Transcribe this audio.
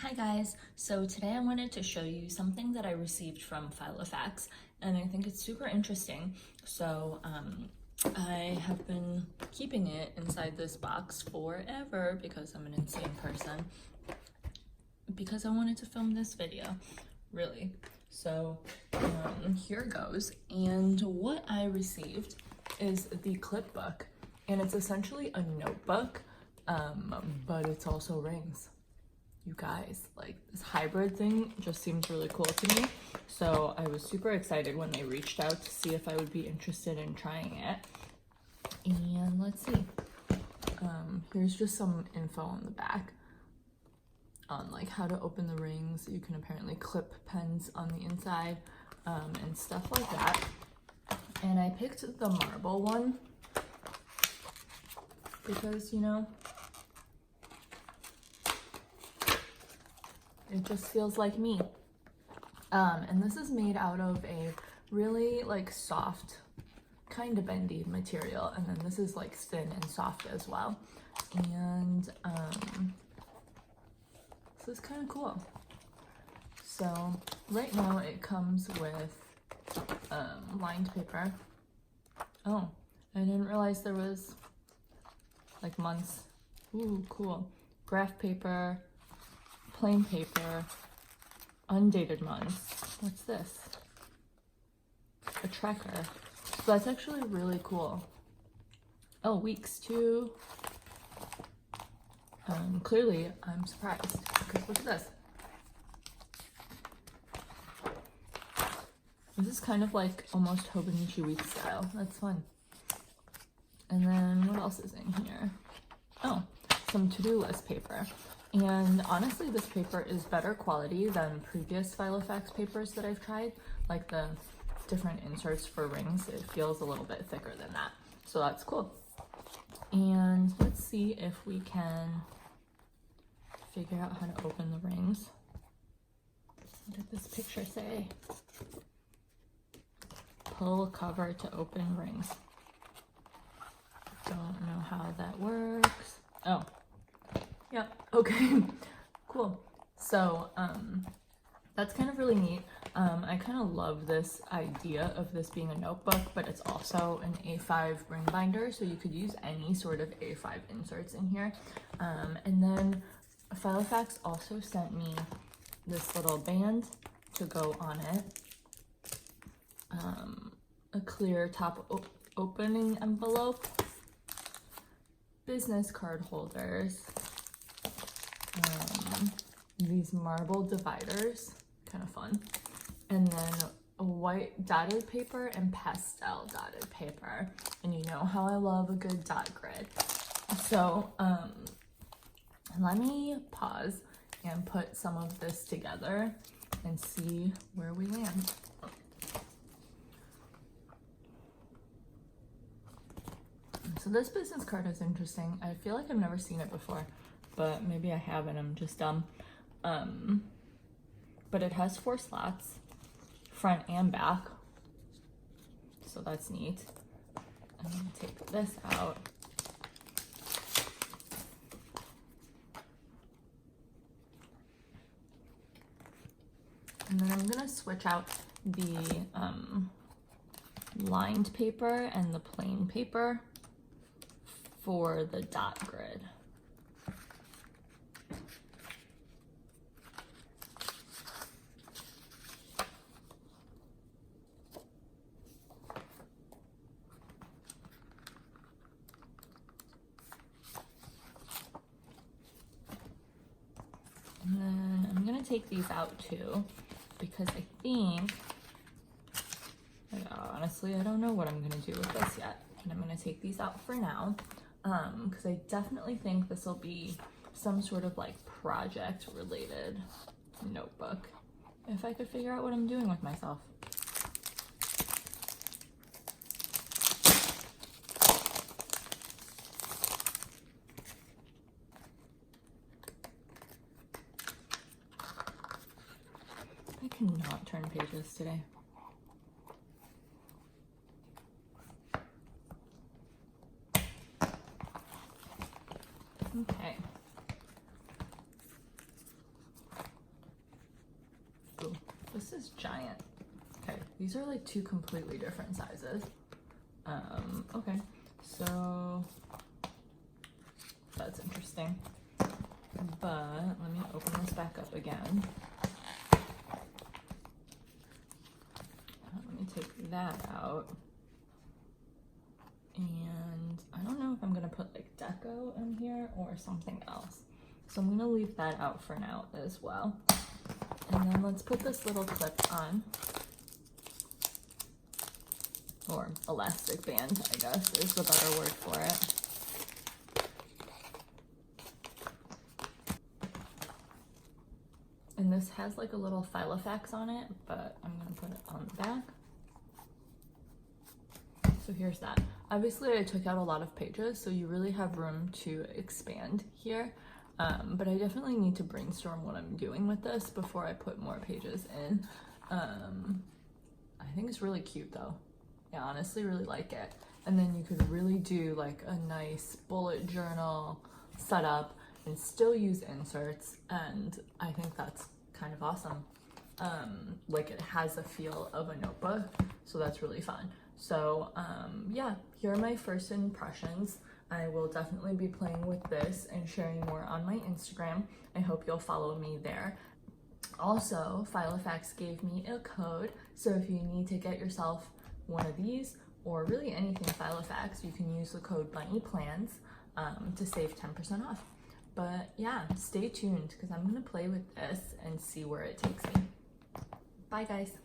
Hi guys, so today I wanted to show you something that I received from Filofax and I think it's super interesting. So I have been keeping it inside this box forever because I'm an insane person, because I wanted to film this video, really. So here goes, and what I received is the Clipbook, and it's essentially a notebook, but it's also rings. You guys, like, this hybrid thing just seems really cool to me. So I was super excited when they reached out to see if I would be interested in trying it. And let's see. Here's just some info on the back on like how to open the rings. You can apparently clip pens on the inside and stuff like that. And I picked the marble one because, you know, it just feels like me. And this is made out of a really like soft, kind of bendy material. And then this is like thin and soft as well. And this is kind of cool. So right now it comes with lined paper. Oh, I didn't realize there was like months. Ooh, cool. Graph paper, plain paper, undated months. What's this? A tracker. So that's actually really cool. Oh, weeks too. Clearly I'm surprised because look at this. This is kind of like almost Hobonichi week style. That's fun. And then what else is in here? Oh, some to-do list paper. And honestly, this paper is better quality than previous Filofax papers that I've tried, like the different inserts for rings. It feels a little bit thicker than that. So that's cool. And let's see if we can figure out how to open the rings. What did this picture say? Pull cover to open rings. Don't know how that works. Oh. Yeah, okay, cool. So that's kind of really neat. I kind of love this idea of this being a notebook, but it's also an A5 ring binder, so you could use any sort of A5 inserts in here. And then Filofax also sent me this little band to go on it. A clear top opening envelope, business card holders, these marble dividers, kind of fun, and then a white dotted paper and pastel dotted paper. And you know how I love a good dot grid. So let me pause and put some of this together and see where we land. So this business card is interesting. I feel like I've never seen it before, but maybe I have and I'm just dumb. But it has 4 slots, front and back. So that's neat. I'm gonna take this out. And then I'm gonna switch out the lined paper and the plain paper for the dot grid. And then I'm gonna take these out too, because I think, honestly, I don't know what I'm gonna do with this yet. And I'm gonna take these out for now, because I definitely think this will be some sort of like project related notebook, if I could figure out what I'm doing with myself. I cannot turn pages today. Okay. This is giant. Okay, these are like two completely different sizes. Okay, so that's interesting. But let me open this back up again. Let me take that out. And I don't know if I'm gonna put like deco in here or something else. So I'm gonna leave that out for now as well. And then let's put this little clip on. Or elastic band, I guess, is the better word for it. And this has like a little Filofax on it, but I'm gonna put it on the back. So here's that. Obviously I took out a lot of pages, so you really have room to expand here. But I definitely need to brainstorm what I'm doing with this before I put more pages in. I think it's really cute though. I honestly really like it. And then you could really do like a nice bullet journal setup and still use inserts, and I think that's kind of awesome. Like it has a feel of a notebook, so that's really fun. So yeah, here are my first impressions. I will definitely be playing with this and sharing more on my Instagram. I hope you'll follow me there. Also, Filofax gave me a code, so if you need to get yourself one of these or really anything Filofax, you can use the code BUNNYPLANS to save 10% off. But yeah, stay tuned because I'm gonna play with this and see where it takes me. Bye guys.